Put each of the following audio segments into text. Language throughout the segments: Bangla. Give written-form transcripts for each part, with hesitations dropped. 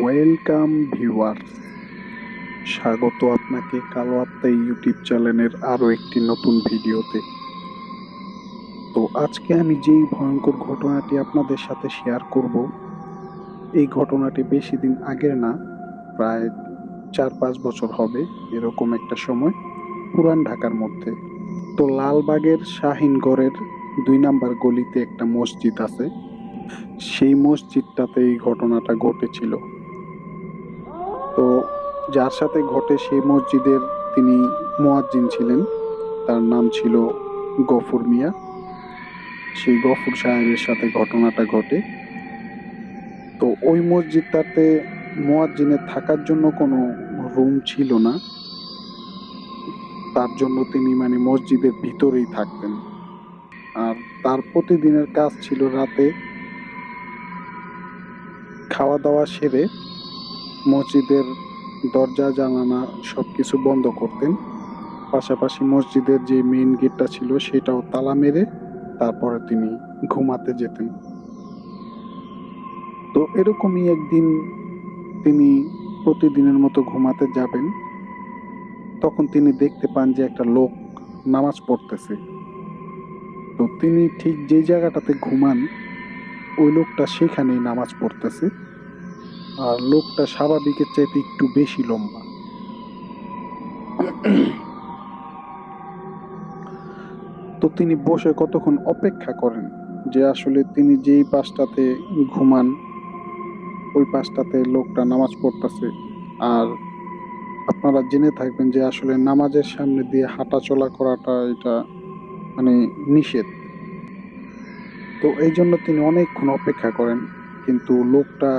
ওয়েলকাম ভিউয়ার্স, স্বাগত আপনাকে কালো আত্মা ইউটিউব চ্যানেলের আরো একটি নতুন ভিডিওতে। তো আজকে আমি যেই ভয়ঙ্কর ঘটনাটি আপনাদের সাথে শেয়ার করব, এই ঘটনাটি বেশি দিন আগের না, প্রায় 4-5 বছর হবে এরকম একটা সময়, পুরান ঢাকার মধ্যে। তো লালবাগের শাহিনগড়ের 2 নাম্বার গলিতে একটা মসজিদ আছে, সেই মসজিদটাতে এই ঘটনাটা ঘটেছিল। তো যার সাথে ঘটে সেই মসজিদের তিনি মুয়াজ্জিন ছিলেন, তার নাম ছিল গফুর মিয়া। সেই গফুর সাহেবের সাথে ঘটনাটা ঘটে। তো ওই মসজিদটাতে মুয়াজ্জিনের থাকার জন্য কোনো রুম ছিল না, তার জন্য তিনি মসজিদের ভিতরেই থাকতেন। আর তার প্রতিদিনের কাজ ছিল রাতে খাওয়া দাওয়া সেরে মসজিদের দরজা জানালা সবকিছু বন্ধ করতেন, পাশাপাশি মসজিদের যে মেইন গেটটা ছিল সেটাও তালা মেরে তারপরে তিনি ঘুমাতে যেতেন। তো এরকমই একদিন তিনি প্রতিদিনের মতো ঘুমাতে যাবেন, তখন তিনি দেখতে পান যে একটা লোক নামাজ পড়তেছে। তো তিনি ঠিক যে জায়গাটাতে ঘুমান ওই লোকটা সেখানেই নামাজ পড়তেছে, আর লোকটা স্বাভাবিকের চাইতে একটু বেশি লম্বা। তো তিনি বসে কতক্ষণ অপেক্ষা করেন যে আসলে তিনি যেই পাশটাতে ঘুমান ওই পাশটাতে লোকটা নামাজ পড়তেছে। আর আপনারা জেনে থাকবেন যে আসলে নামাজের সামনে দিয়ে হাঁটা চলা করাটা এটা মানে নিষেধ। তো এই জন্য তিনি অনেকক্ষণ অপেক্ষা করেন, কিন্তু লোকটা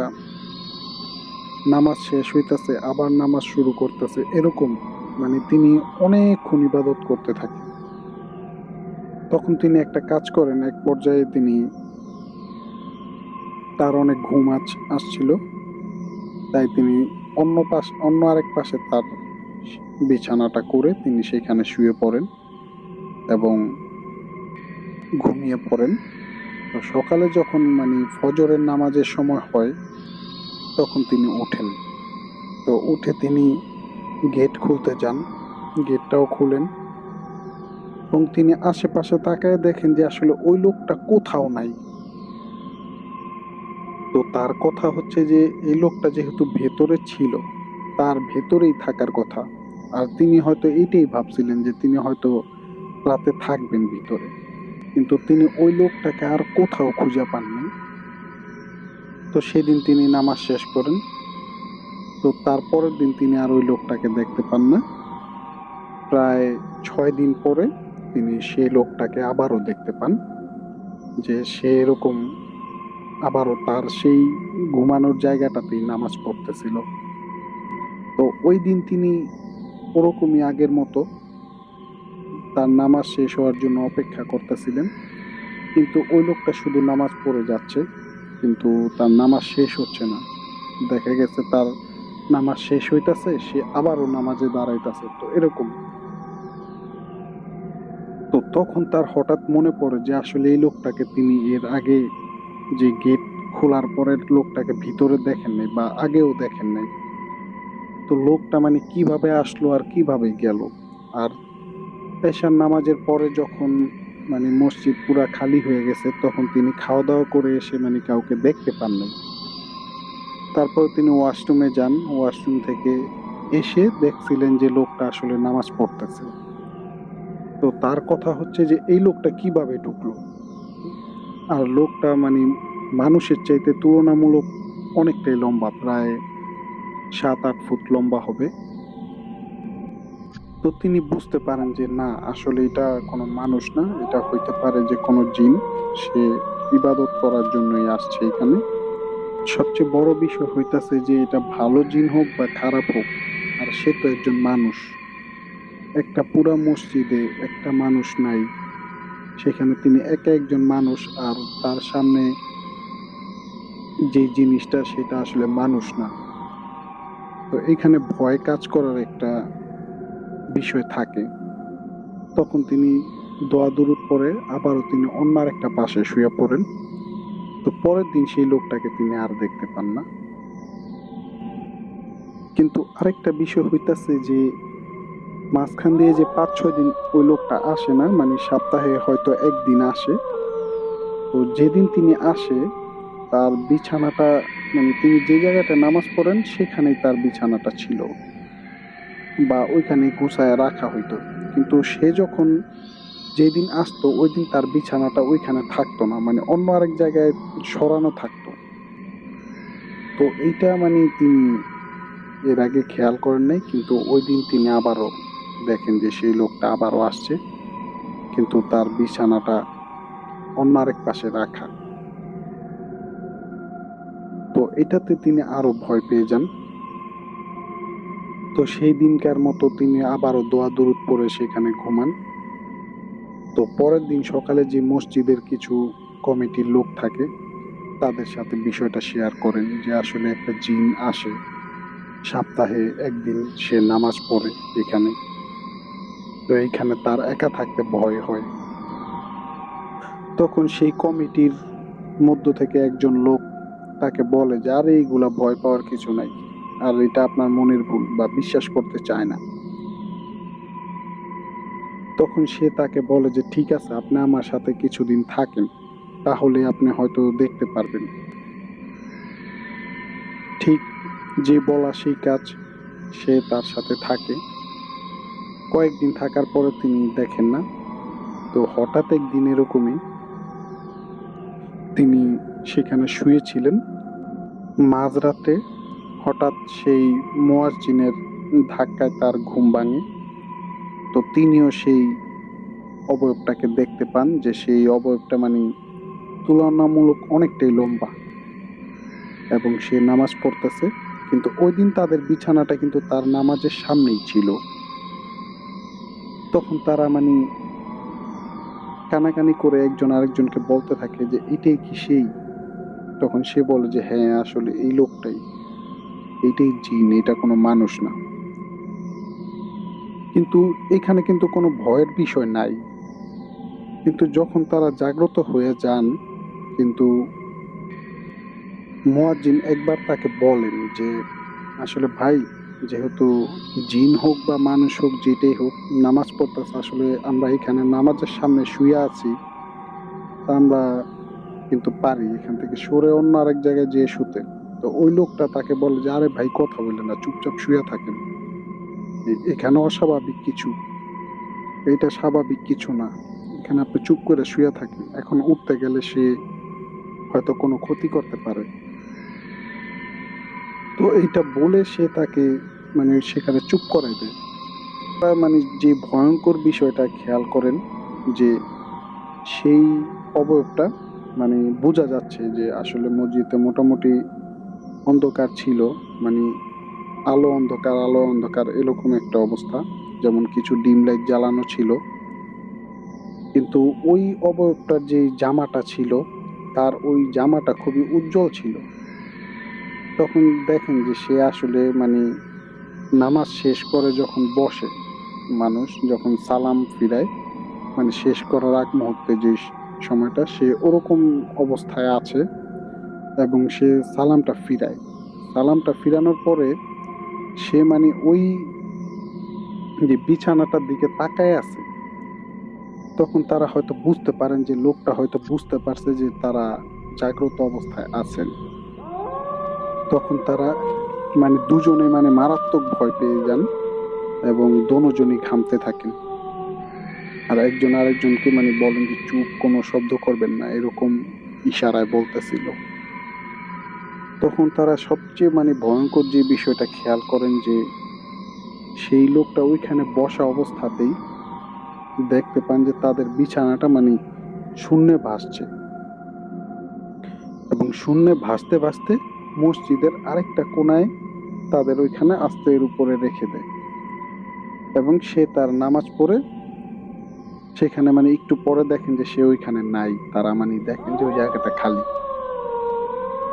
নামাজ শেষ হইতেছে আবার নামাজ শুরু করতেছে, এরকম তিনি অনেকক্ষণ ইবাদত করতে থাকেন। তখন তিনি একটা কাজ করেন, এক পর্যায়ে তার অনেক ঘুম আসছিল, তাই তিনি অন্য আরেক পাশে তার বিছানাটা করে তিনি সেখানে শুয়ে পড়েন এবং ঘুমিয়ে পড়েন। তো সকালে যখন ফজরের নামাজের সময় হয় তখন তিনি ওঠেন। তো উঠে তিনি গেট খুলতে যান, গেটটাও খুলেন এবং তিনি আশেপাশে তাকায় দেখেন যে আসলে ওই লোকটা কোথাও নাই। তো তার কথা হচ্ছে যে এই লোকটা যেহেতু ভেতরে ছিল, তার ভেতরেই থাকার কথা। আর তিনি হয়তো এইটাই ভাবছিলেন যে তিনি হয়তো রাতে থাকবেন ভিতরে, কিন্তু তিনি ওই লোকটাকে আর কোথাও খুঁজে পাননি। তো সেদিন তিনি নামাজ শেষ করেন। তো তারপরের দিন তিনি আর ওই লোকটাকে দেখতে পান না। প্রায় 6 দিন পরে তিনি সেই লোকটাকে আবারও দেখতে পান, যে সে এরকম আবারও তার সেই ঘুমানোর জায়গাটাতেই নামাজ পড়তেছিল। তো ওই দিন তিনি ওরকমই আগের মতো তার নামাজ শেষ হওয়ার জন্য অপেক্ষা করতেছিলেন, কিন্তু ওই লোকটা শুধু নামাজ পড়ে যাচ্ছে, কিন্তু তার নামাজ শেষ হচ্ছে না। দেখা গেছে তার নামাজ শেষ হইতাছে, সে আবারও নামাজে দাঁড়াইতেছে, তো এরকম। তো তখন তার হঠাৎ মনে পড়ে যে আসলে এই লোকটাকে তিনি এর আগে যে গেট খোলার পরের লোকটাকে ভিতরে দেখেন নাই বা আগেও দেখেন নাই। তো লোকটা কিভাবে আসলো আর কিভাবে গেল। আর এশার নামাজের পরে যখন মসজিদ পুরা খালি হয়ে গেছে তখন তিনি খাওয়া দাওয়া করে এসে কাউকে দেখতে পান নাই। তারপর তিনি ওয়াশরুমে যান, ওয়াশরুম থেকে এসে দেখছিলেন যে লোকটা আসলে নামাজ পড়তেছে। তো তার কথা হচ্ছে যে এই লোকটা কিভাবে ঢুকলো। আর লোকটা মানুষের চাইতে তুলনামূলক অনেকটাই লম্বা, প্রায় 7-8 ফুট লম্বা হবে। তো তিনি বুঝতে পারেন যে না, আসলে এটা কোনো মানুষ না, এটা হইতে পারে যে কোনো জিন, সে ইবাদত করার জন্যই আসছে এখানে। সবচেয়ে বড় বিষয় হইতাছে যে এটা ভালো জিন হোক বা খারাপ হোক, আর সে তো একজন মানুষ। একটা পুরা মসজিদে একটা মানুষ নাই, সেখানে তিনি একা একজন মানুষ, আর তার সামনে যে জিনিসটা সেটা আসলে মানুষ না। তো এখানে ভয় কাজ করার একটা বিষয় থাকে। তখন তিনি দোয়া দুরুদ পরে আবারও তিনি অন্য আরেকটা পাশে শুয়ে পড়েন। তো পরের দিন সেই লোকটাকে তিনি আর দেখতে পান না। কিন্তু আরেকটা বিষয় হইতাছে যে মাঝখান দিয়ে যে ৫-৬ দিন ওই লোকটা আসে না, মানে সপ্তাহে হয়তো একদিন আসে। তো যেদিন তিনি আসে তার বিছানাটা, মানে তিনি যে জায়গাটায় নামাজ পড়েন সেখানেই তার বিছানাটা ছিল বা ওইখানেই গুছায় রাখা হইতো। কিন্তু সে যখন যেদিন আসতো ওই দিন তার বিছানাটা ওইখানে থাকতো না, মানে অন্য আরেক জায়গায় সরানো থাকতো। তো এইটা মানে তিনি এর আগে খেয়াল করেন নাই, কিন্তু ওই দিন তিনি আবারও দেখেন যে সেই লোকটা আবারও আসছে, কিন্তু তার বিছানাটা অন্য আরেক পাশে রাখা। তো এটাতে তিনি আরো ভয় পেয়ে যান। তো সেই দিনকার মতো তিনি আবারও দোয়া দরুদ পড়ে সেখানে ঘুমান। তো পরের দিন সকালে যে মসজিদের কিছু কমিটির লোক থাকে তাদের সাথে বিষয়টা শেয়ার করেন যে আসলে একটা জিন আসে, সপ্তাহে একদিন সে নামাজ পড়ে এখানে। তো এইখানে তার একা থাকতে ভয় হয়। তখন সেই কমিটির মধ্য থেকে একজন লোক তাকে বলে যে আরে এইগুলা ভয় পাওয়ার কিছু নাই, আর এটা আপনার মনের ভুল বা বিশ্বাস করতে চায় না। তখন সে তাকে বলে যে ঠিক আছে, আপনি আমার সাথে কিছুদিন থাকেন, তাহলে আপনি হয়তো দেখতে পারবেন। ঠিক যে বলা সেই কাজ, সে তার সাথে থাকে। কয়েকদিন থাকার পরে তিনি দেখেন না। তো হঠাৎ একদিন এরকমই তিনি সেখানে শুয়েছিলেন। মাঝরাতে হঠাৎ সেই মুয়াজ্জিনের ধাক্কায় তার ঘুম ভাঙে। তো তিনিও সেই অবয়বটাকে দেখতে পান যে সেই অবয়বটা মানে তুলনামূলক অনেকটাই লম্বা এবং সে নামাজ পড়তেছে। কিন্তু ওই দিন তাদের বিছানাটা কিন্তু তার নামাজের সামনেই ছিল। তখন তারা মানে কানাকানি করে একজন আরেকজনকে বলতে থাকে যে এটাই কি সেই? তখন সে বলে যে হ্যাঁ, আসলে এই লোকটাই, এইটাই জিন, এটা কোনো মানুষ না। কিন্তু এখানে কিন্তু কোনো ভয়ের বিষয় নাই। কিন্তু যখন তারা জাগ্রত হয়ে যান, কিন্তু মুয়াজ্জিন একবার তাকে বলেন যে আসলে ভাই, যেহেতু জিন হোক বা মানুষ হোক যেটাই হোক নামাজ পড়তেছে, আসলে আমরা এখানে নামাজের সামনে শুয়ে আছি, তা আমরা কিন্তু পারি এখান থেকে সরে অন্য আরেক জায়গায় যেয়ে শুতে। তো ওই লোকটা তাকে বলে যে আরে ভাই, কথা বললেন না, চুপচাপ শুয়ে থাকেন, এখানে অস্বাভাবিক কিছু, এটা স্বাভাবিক কিছু না, এখানে আপনি চুপ করে শুয়ে থাকেন, এখন উঠতে গেলে সে হয়তো কোনো ক্ষতি করতে পারে। তো এইটা বলে সে তাকে মানে সেখানে চুপ করাই দেয়। মানে যে ভয়ঙ্কর বিষয়টা খেয়াল করেন যে সেই অবয়বটা, মানে বোঝা যাচ্ছে যে আসলে মসজিদে মোটামুটি অন্ধকার ছিল, মানে আলো অন্ধকার আলো অন্ধকার এরকম একটা অবস্থা, যেমন কিছু ডিম লাইট জ্বালানো ছিল। কিন্তু ওই অবয়বটার যে জামাটা ছিল, তার ওই জামাটা খুবই উজ্জ্বল ছিল। তখন দেখেন যে সে আসলে মানে নামাজ শেষ করে যখন বসে, মানুষ যখন সালাম ফিরায়, মানে শেষ করার আগ মুহূর্তে যে সময়টা, সে ওরকম অবস্থায় আছে এবং সে সালামটা ফিরায়। সালামটা ফিরানোর পরে সে মানে ওই যে বিছানাটার দিকে তাকায় আছে। তখন তারা হয়তো বুঝতে পারেন যে লোকটা হয়তো বুঝতে পারছে যে তারা জাগ্রত অবস্থায় আছেন। তখন তারা মানে দুজনে মানে মারাত্মক ভয় পেয়ে যান এবং দোনোজনই ঘামতে থাকেন। আর একজন আরেকজনকে মানে বলেন যে চুপ, কোনো শব্দ করবেন না, এরকম ইশারায় বলতেছিল। তখন তারা সবচেয়ে মানে ভয়ঙ্কর যে বিষয়টা খেয়াল করেন যে সেই লোকটা ওইখানে বসা অবস্থাতেই দেখতে পান যে তাদের বিছানাটা মানে শূন্যে ভাসছে এবং শূন্যে ভাসতে ভাসতে মসজিদের আরেকটা কোনায় তাদের ওইখানে আস্তে এর উপরে রেখে দেয় এবং সে তার নামাজ পড়ে সেখানে মানে একটু পরে দেখেন যে সে ওইখানে নাই, তারা মানে দেখেন যে ওই জায়গাটা খালি।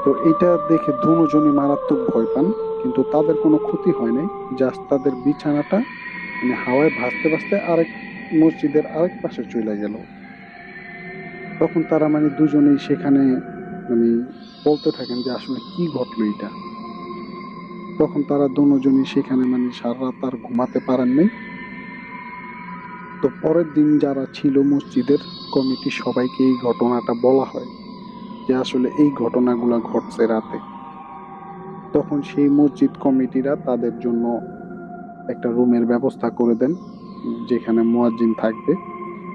তো এটা দেখে দুজনই মারাত্মক ভয় পান, কিন্তু তাদের কোনো ক্ষতি হয় নাই। জাস্ট তাদের বিছানাটা মানে হাওয়ায় ভাসতে ভাসতে আরেক মসজিদের আরেক পাশে চলে গেল। তখন তারা মানে দুজনেই সেখানে মানে বলতে থাকেন যে আসলে কি ঘটলো এটা। তখন তারা দুজনই সেখানে মানে সারা রাত আর ঘুমাতে পারেন নাই। তো পরের দিন যারা ছিল মসজিদের কমিটি সবাইকে এই ঘটনাটা বলা হয় যে আসলে এই ঘটনাগুলো ঘটছে রাতে। তখন সেই মসজিদ কমিটিরা তাদের জন্য একটা রুমের ব্যবস্থা করে দেন যেখানে মুয়াজ্জিন থাকবে।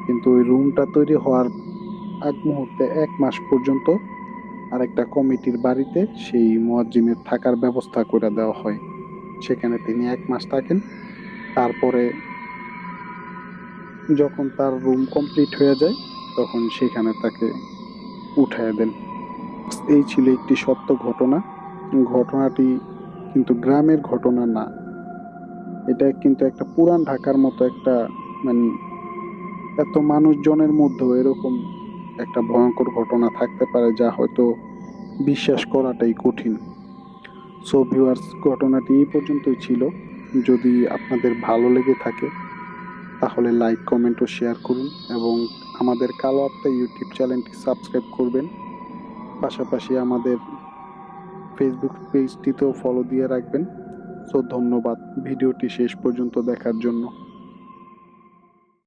কিন্তু ওই রুমটা তৈরি হওয়ার আগ মুহূর্তে 1 মাস পর্যন্ত আরেকটা কমিটির বাড়িতে সেই মুয়াজ্জিনের থাকার ব্যবস্থা করে দেওয়া হয়। সেখানে তিনি 1 মাস থাকেন। তারপরে যখন তার রুম কমপ্লিট হয়ে যায় তখন সেখানে তাকে উঠায় দেন। এই ছিল একটি সত্য ঘটনা। ঘটনাটি কিন্তু গ্রামের ঘটনা না, এটা কিন্তু একটা পুরান ঢাকার মতো একটা মানে এত মানুষজনের মধ্যেও এরকম একটা ভয়ঙ্কর ঘটনা থাকতে পারে যা হয়তো বিশ্বাস করাটাই কঠিন। সো ভিউয়ার্স, ঘটনাটি এই পর্যন্তই ছিল। যদি আপনাদের ভালো লেগে থাকে তাহলে লাইক কমেন্ট ও শেয়ার করুন এবং আমাদের কালো আত্মা ইউটিউব চ্যানেলটি সাবস্ক্রাইব করবেন। পাশাপাশি আমাদের ফেসবুক পেজটিতেও ফলো দিয়ে রাখবেন। সো ধন্যবাদ ভিডিওটি শেষ পর্যন্ত দেখার জন্য।